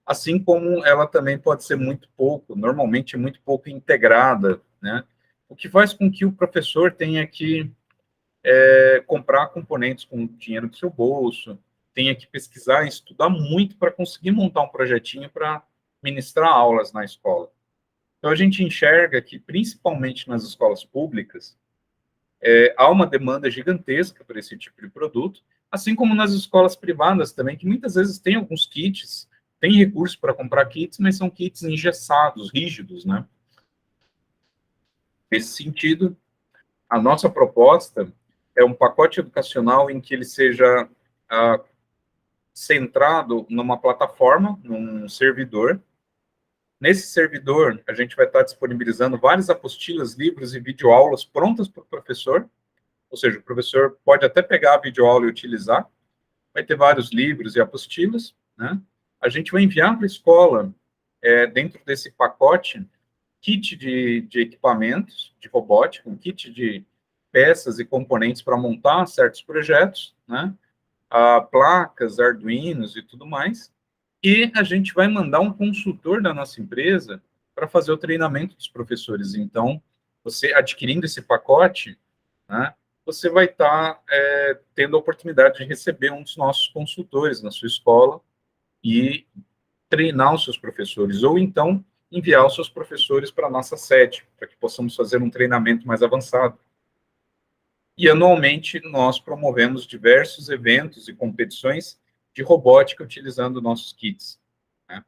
Assim como ela também pode ser muito pouco, normalmente muito pouco integrada, né? O que faz com que o professor tenha que comprar componentes com o dinheiro do seu bolso, tenha que pesquisar e estudar muito para conseguir montar um projetinho para ministrar aulas na escola. Então, a gente enxerga que, principalmente nas escolas públicas, há uma demanda gigantesca por esse tipo de produto, assim como nas escolas privadas também, que muitas vezes tem alguns kits, tem recurso para comprar kits, mas são kits engessados, rígidos, né? Nesse sentido, a nossa proposta é um pacote educacional em que ele seja ah, centrado numa plataforma, num servidor. Nesse servidor, a gente vai estar disponibilizando várias apostilas, livros e videoaulas prontas para o professor, ou seja, o professor pode até pegar a videoaula e utilizar, vai ter vários livros e apostilas, né? A gente vai enviar para a escola, dentro desse pacote, kit de equipamentos de robótica, um kit de peças e componentes para montar certos projetos, né? Placas, arduinos e tudo mais. E a gente vai mandar um consultor da nossa empresa para fazer o treinamento dos professores. Então, você adquirindo esse pacote, né, você vai estar tendo a oportunidade de receber um dos nossos consultores na sua escola e treinar os seus professores, ou então enviar os seus professores para a nossa sede, para que possamos fazer um treinamento mais avançado. E, anualmente, nós promovemos diversos eventos e competições de robótica utilizando nossos kits, né?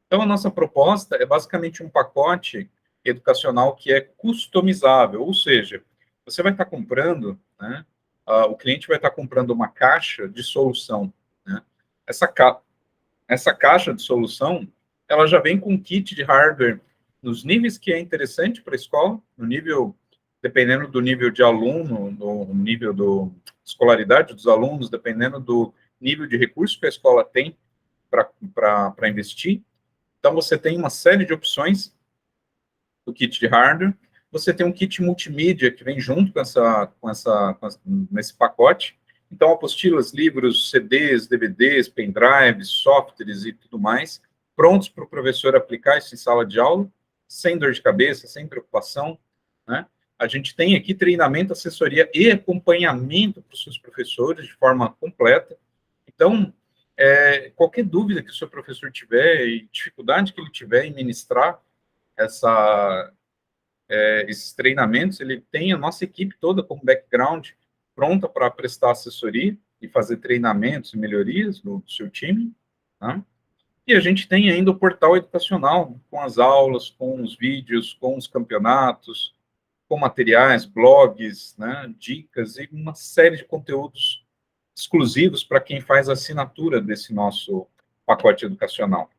Então, a nossa proposta é basicamente um pacote educacional que é customizável, ou seja, você vai estar comprando, né, o cliente vai estar comprando uma caixa de solução, né? Essa, essa caixa de solução, ela já vem com um kit de hardware nos níveis que é interessante para a escola, no nível, dependendo do nível de aluno, no nível da escolaridade dos alunos, dependendo do nível de recursos que a escola tem para investir. Então, você tem uma série de opções do kit de hardware, você tem um kit multimídia que vem junto nesse pacote. Então, apostilas, livros, CDs, DVDs, pendrives, softwares e tudo mais, prontos para o professor aplicar isso em sala de aula, sem dor de cabeça, sem preocupação, né? A gente tem aqui treinamento, assessoria e acompanhamento para os seus professores de forma completa. Então, qualquer dúvida que o seu professor tiver e dificuldade que ele tiver em ministrar esses treinamentos, ele tem a nossa equipe toda como background pronta para prestar assessoria e fazer treinamentos e melhorias do seu time, tá? E a gente tem ainda o portal educacional, com as aulas, com os vídeos, com os campeonatos, com materiais, blogs, né, dicas e uma série de conteúdos exclusivos para quem faz a assinatura desse nosso pacote educacional,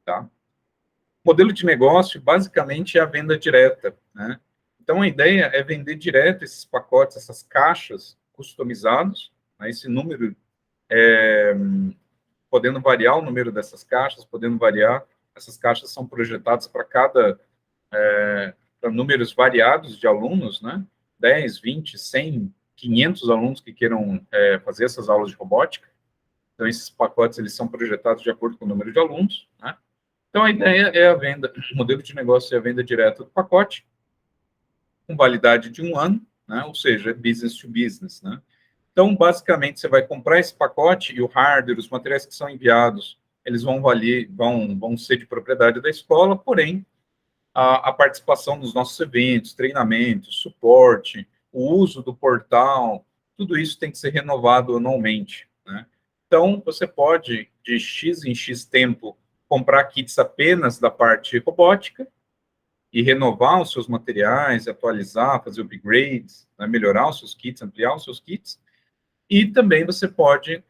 tá? Modelo de negócio, basicamente, é a venda direta, né? Então, a ideia é vender direto esses pacotes, essas caixas customizados, né? Esse número, podendo variar o número dessas caixas, podendo variar, essas caixas são projetadas para para números variados de alunos, né? 10, 20, 100, 500 alunos que queiram fazer essas aulas de robótica. Então, esses pacotes, eles são projetados de acordo com o número de alunos, né? Então, a ideia é a venda, o modelo de negócio é a venda direta do pacote, com validade de 1 ano, né? Ou seja, é business to business, né? Então, basicamente, você vai comprar esse pacote e o hardware, os materiais que são enviados, eles vão ser de propriedade da escola, porém, a participação nos nossos eventos, treinamentos, suporte, o uso do portal, tudo isso tem que ser renovado anualmente, né? Então, você pode, de X em X tempo, comprar kits apenas da parte robótica e renovar os seus materiais, atualizar, fazer upgrades, né, melhorar os seus kits, ampliar os seus kits. E também você pode,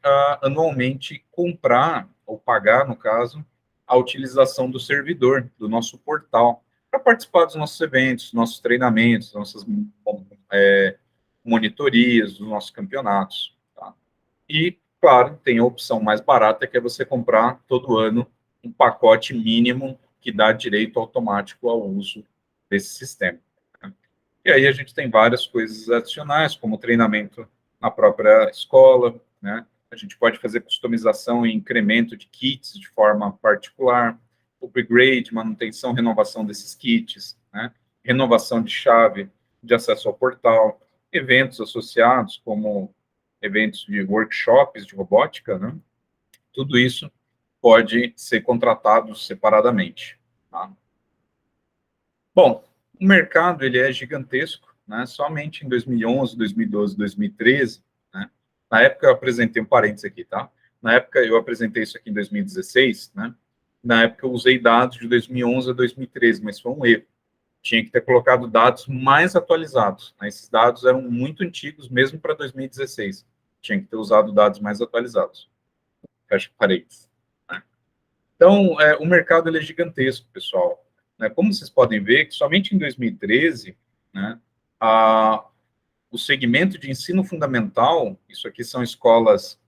anualmente, comprar, ou pagar, no caso, a utilização do servidor, do nosso portal, para participar dos nossos eventos, nossos treinamentos, nossas monitorias, dos nossos campeonatos. Tá? E, claro, tem a opção mais barata, que é você comprar todo ano um pacote mínimo que dá direito automático ao uso desse sistema. Né? E aí a gente tem várias coisas adicionais, como treinamento na própria escola, né? A gente pode fazer customização e incremento de kits de forma particular, upgrade, manutenção, renovação desses kits, né? Renovação de chave de acesso ao portal, eventos associados, como eventos de workshops de robótica, né? Tudo isso pode ser contratado separadamente. Tá? Bom, o mercado ele é gigantesco, né? Somente em 2011, 2012, 2013, né? Na época eu apresentei um parênteses aqui, tá? Na época eu apresentei isso aqui em 2016, né? Na época eu usei dados de 2011 a 2013, mas foi um erro. Tinha que ter colocado dados mais atualizados, né? Esses dados eram muito antigos, mesmo para 2016. Tinha que ter usado dados mais atualizados. Fecha parênteses. Né? Então, o mercado ele é gigantesco, pessoal. Né? Como vocês podem ver, que somente em 2013, né, o segmento de ensino fundamental, isso aqui são escolas,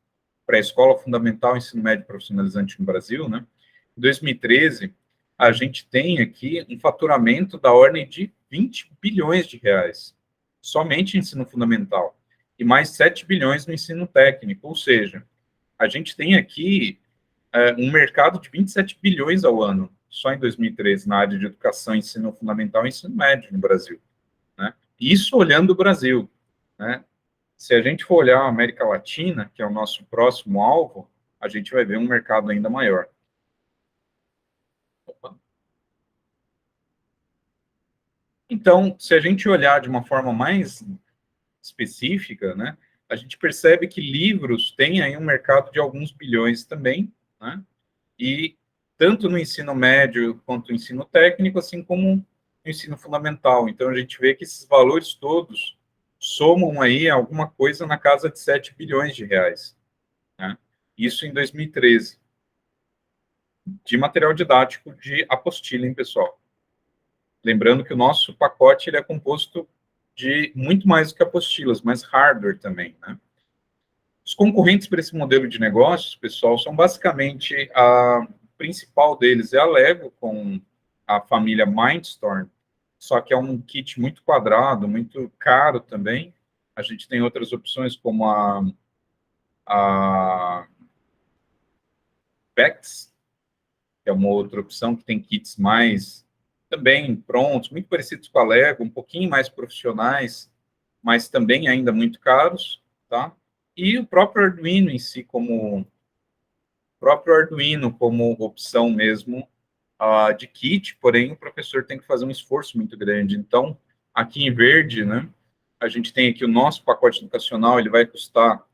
pré-escola fundamental, ensino médio profissionalizante no Brasil, né? Em 2013, a gente tem aqui um faturamento da ordem de 20 bilhões de reais, somente em ensino fundamental, e mais 7 bilhões no ensino técnico, ou seja, a gente tem aqui um mercado de 27 bilhões ao ano, só em 2013, na área de educação, ensino fundamental e ensino médio no Brasil. Né? Isso olhando o Brasil. Né? Se a gente for olhar a América Latina, que é o nosso próximo alvo, a gente vai ver um mercado ainda maior. Opa. Então, se a gente olhar de uma forma mais específica, né, a gente percebe que livros têm aí um mercado de alguns bilhões também, né, e tanto no ensino médio quanto no ensino técnico, assim como no ensino fundamental. Então, a gente vê que esses valores todos somam aí alguma coisa na casa de 7 bilhões de reais. Né? Isso em 2013. De material didático de apostila, hein, pessoal? Lembrando que o nosso pacote ele é composto de muito mais do que apostilas, mas hardware também, né? Os concorrentes para esse modelo de negócios, pessoal, são basicamente a principal deles é a Lego, com a família Mindstorm, só que é um kit muito quadrado, muito caro também. A gente tem outras opções, como a Vex, que é uma outra opção que tem kits mais também prontos, muito parecidos com a Lego, um pouquinho mais profissionais, mas também ainda muito caros, tá? E o próprio Arduino em si, como opção mesmo de kit, porém o professor tem que fazer um esforço muito grande. Então, aqui em verde, né, a gente tem aqui o nosso pacote educacional, ele vai custar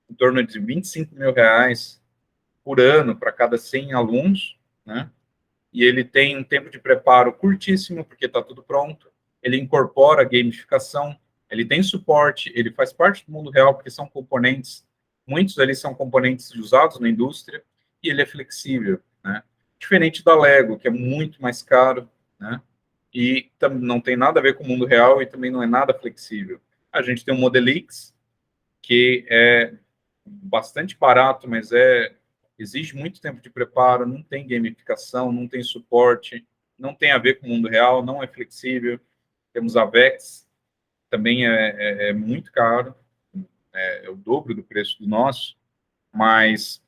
em torno de R$ 25.000 por ano para cada 100 alunos, né? E ele tem um tempo de preparo curtíssimo, porque está tudo pronto. Ele incorpora gamificação, ele tem suporte, ele faz parte do mundo real, porque são componentes, muitos ali são componentes usados na indústria, e ele é flexível, né? Diferente da Lego, que é muito mais caro, né? E não tem nada a ver com o mundo real e também não é nada flexível. A gente tem o Modelix, que é bastante barato, mas exige muito tempo de preparo, não tem gamificação, não tem suporte, não tem a ver com o mundo real, não é flexível. Temos a Vex, também é muito caro, é o dobro do preço do nosso, mas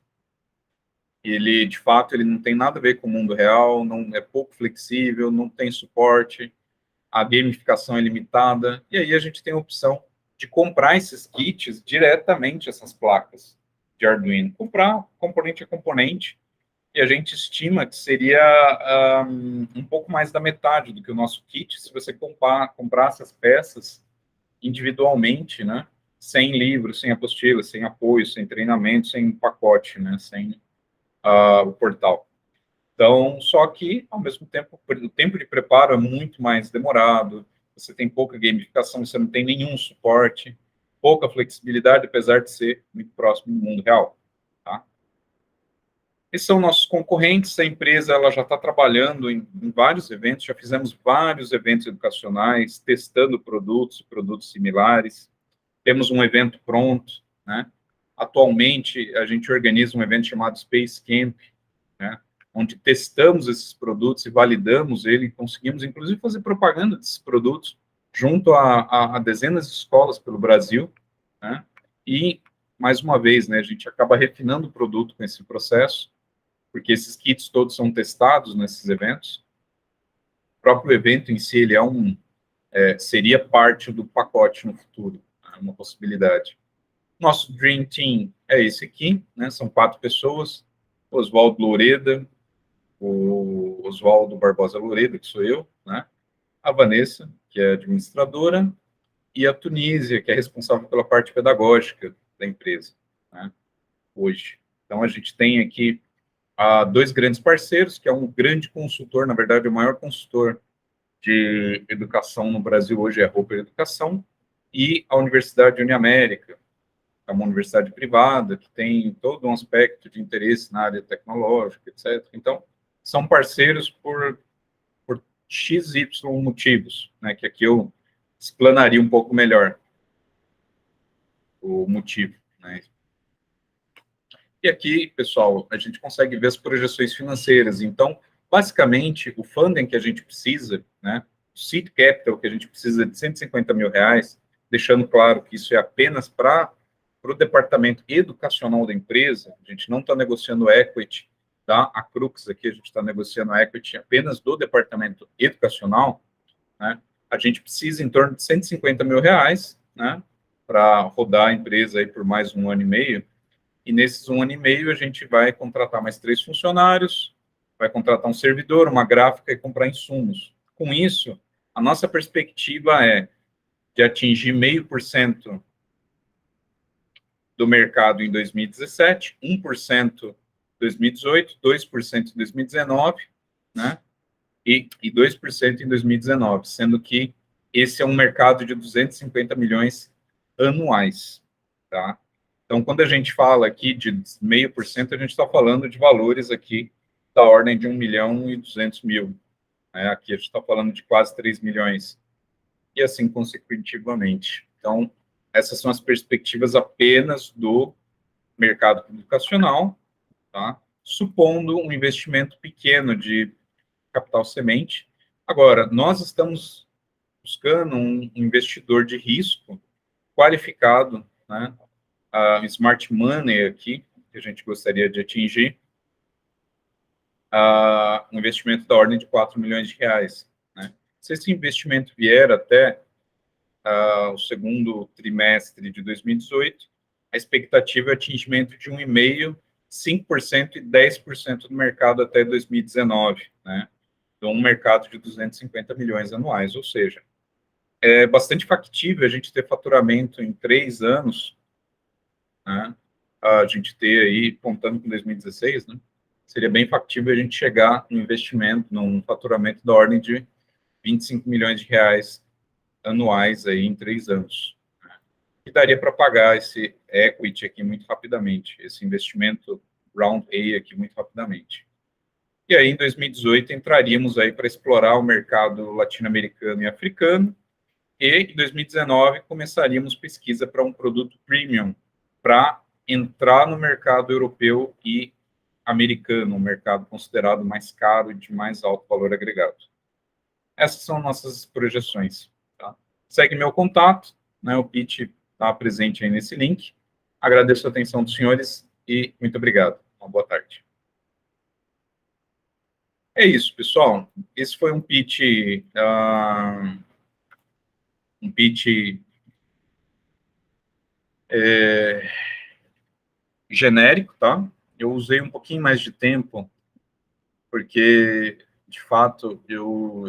ele, de fato, ele não tem nada a ver com o mundo real, não é pouco flexível, não tem suporte, a gamificação é limitada, e aí a gente tem a opção de comprar esses kits diretamente, essas placas de Arduino, comprar componente a componente, e a gente estima que seria um pouco mais da metade do que o nosso kit, se você comprar essas peças individualmente, né, sem livro, sem apostila, sem apoio, sem treinamento, sem pacote, né, sem o portal. Então, só que, ao mesmo tempo, o tempo de preparo é muito mais demorado, você tem pouca gamificação, você não tem nenhum suporte, pouca flexibilidade, apesar de ser muito próximo do mundo real. Tá? Esses são nossos concorrentes, a empresa ela já está trabalhando em vários eventos, já fizemos vários eventos educacionais, testando produtos similares, temos um evento pronto, né? Atualmente, a gente organiza um evento chamado Space Camp, né, onde testamos esses produtos e validamos ele, conseguimos, inclusive, fazer propaganda desses produtos junto a dezenas de escolas pelo Brasil, né, e, mais uma vez, né, a gente acaba refinando o produto com esse processo, porque esses kits todos são testados nesses eventos. O próprio evento em si, ele seria parte do pacote no futuro, é uma possibilidade. Nosso Dream Team é esse aqui, né, são 4 pessoas, Oswaldo Loureda, o Oswaldo Barbosa Louredo, que sou eu, né? A Vanessa, que é administradora, e a Tunísia, que é responsável pela parte pedagógica da empresa, né? Hoje. Então, a gente tem aqui 2 grandes parceiros, que é um grande consultor, na verdade, o maior consultor de educação no Brasil hoje é a Roper Educação, e a Universidade Uniamérica, é uma universidade privada, que tem todo um aspecto de interesse na área tecnológica, etc. Então, são parceiros por XY motivos, né, que aqui eu explanaria um pouco melhor o motivo, né. E aqui, pessoal, a gente consegue ver as projeções financeiras. Então, basicamente, o funding que a gente precisa, né, o seed capital que a gente precisa de R$ 150.000, deixando claro que isso é apenas para o departamento educacional da empresa, a gente não está negociando equity, tá? A Crux aqui, a gente está negociando equity apenas do departamento educacional, né? A gente precisa em torno de R$ 150.000, né, para rodar a empresa aí por mais 1 ano e meio, e nesses 1 ano e meio a gente vai contratar mais 3 funcionários, vai contratar um servidor, uma gráfica e comprar insumos. Com isso, a nossa perspectiva é de atingir 0,5% do mercado em 2017, 1% em 2018, 2% em 2019, né? E 2% em 2019, sendo que esse é um mercado de 250 milhões anuais, tá? Então, quando a gente fala aqui de 0,5%, a gente está falando de valores aqui da ordem de 1.200.000, né? Aqui a gente está falando de quase 3 milhões, e assim consecutivamente. Então, essas são as perspectivas apenas do mercado educacional, tá? Supondo um investimento pequeno de capital semente. Agora, nós estamos buscando um investidor de risco qualificado, né? A smart money aqui, que a gente gostaria de atingir, um investimento da ordem de 4 milhões de reais, né? Se esse investimento vier até o segundo trimestre de 2018, a expectativa é atingimento de 1,5%, 5% e 10% do mercado até 2019, né? Então, um mercado de 250 milhões anuais, ou seja, é bastante factível a gente ter faturamento em 3 anos, né? A gente ter aí, contando com 2016, né? Seria bem factível a gente chegar no investimento, num faturamento da ordem de 25 milhões de reais anuais aí em 3 anos. E daria para pagar esse equity aqui muito rapidamente, esse investimento round A aqui muito rapidamente. E aí, em 2018, entraríamos aí para explorar o mercado latino-americano e africano, e em 2019 começaríamos pesquisa para um produto premium, para entrar no mercado europeu e americano, um mercado considerado mais caro e de mais alto valor agregado. Essas são nossas projeções. Tá? Segue meu contato, né? O pitch está presente aí nesse link. Agradeço a atenção dos senhores e muito obrigado. Uma boa tarde. É isso, pessoal. Esse foi um pitch, um pitch genérico, tá? Eu usei um pouquinho mais de tempo, porque, de fato,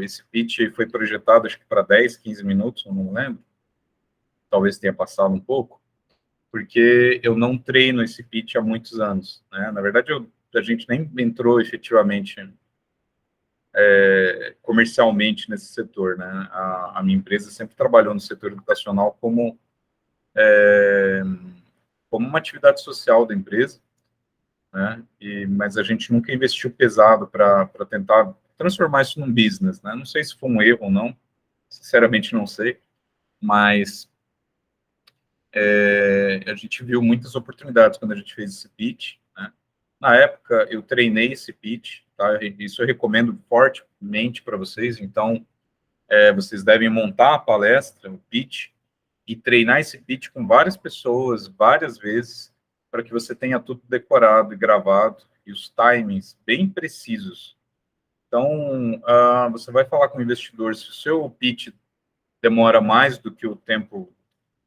esse pitch foi projetado, acho que para 10, 15 minutos, eu não lembro. Talvez tenha passado um pouco, porque eu não treino esse pitch há muitos anos, né? Na verdade, a gente nem entrou efetivamente comercialmente nesse setor, né? A minha empresa sempre trabalhou no setor educacional como uma atividade social da empresa, né? Mas a gente nunca investiu pesado para tentar transformar isso num business, né? Não sei se foi um erro ou não, sinceramente não sei, mas a gente viu muitas oportunidades quando a gente fez esse pitch, né? Na época, eu treinei esse pitch, tá? Isso eu recomendo fortemente para vocês. Então, vocês devem montar a palestra, o pitch, e treinar esse pitch com várias pessoas, várias vezes, para que você tenha tudo decorado e gravado, e os timings bem precisos. Então, você vai falar com o investidor, se o seu pitch demora mais do que o tempo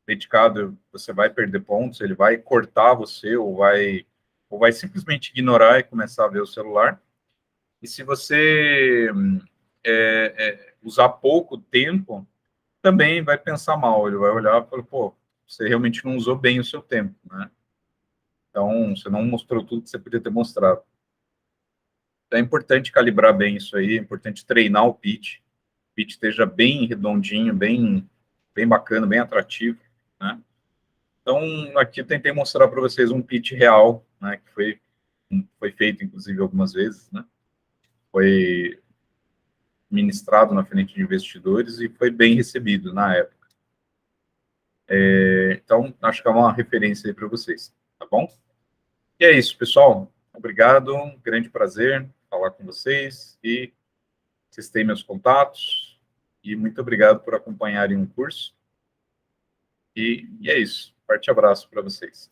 dedicado, você vai perder pontos, ele vai cortar você, ou vai simplesmente ignorar e começar a ver o celular. E se você usar pouco tempo, também vai pensar mal, ele vai olhar e falar, pô, você realmente não usou bem o seu tempo, né? Então, você não mostrou tudo que você podia ter mostrado. Então, é importante calibrar bem isso aí, é importante treinar o pitch esteja bem redondinho, bem bacana, bem atrativo, né? Então, aqui eu tentei mostrar para vocês um pitch real, né, que foi feito, inclusive, algumas vezes, né? Foi ministrado na frente de investidores e foi bem recebido na época. Então, acho que é uma referência aí para vocês, tá bom? E é isso, pessoal. Obrigado, um grande prazer falar com vocês e vocês têm meus contatos e muito obrigado por acompanharem o curso. E é isso. Forte abraço para vocês.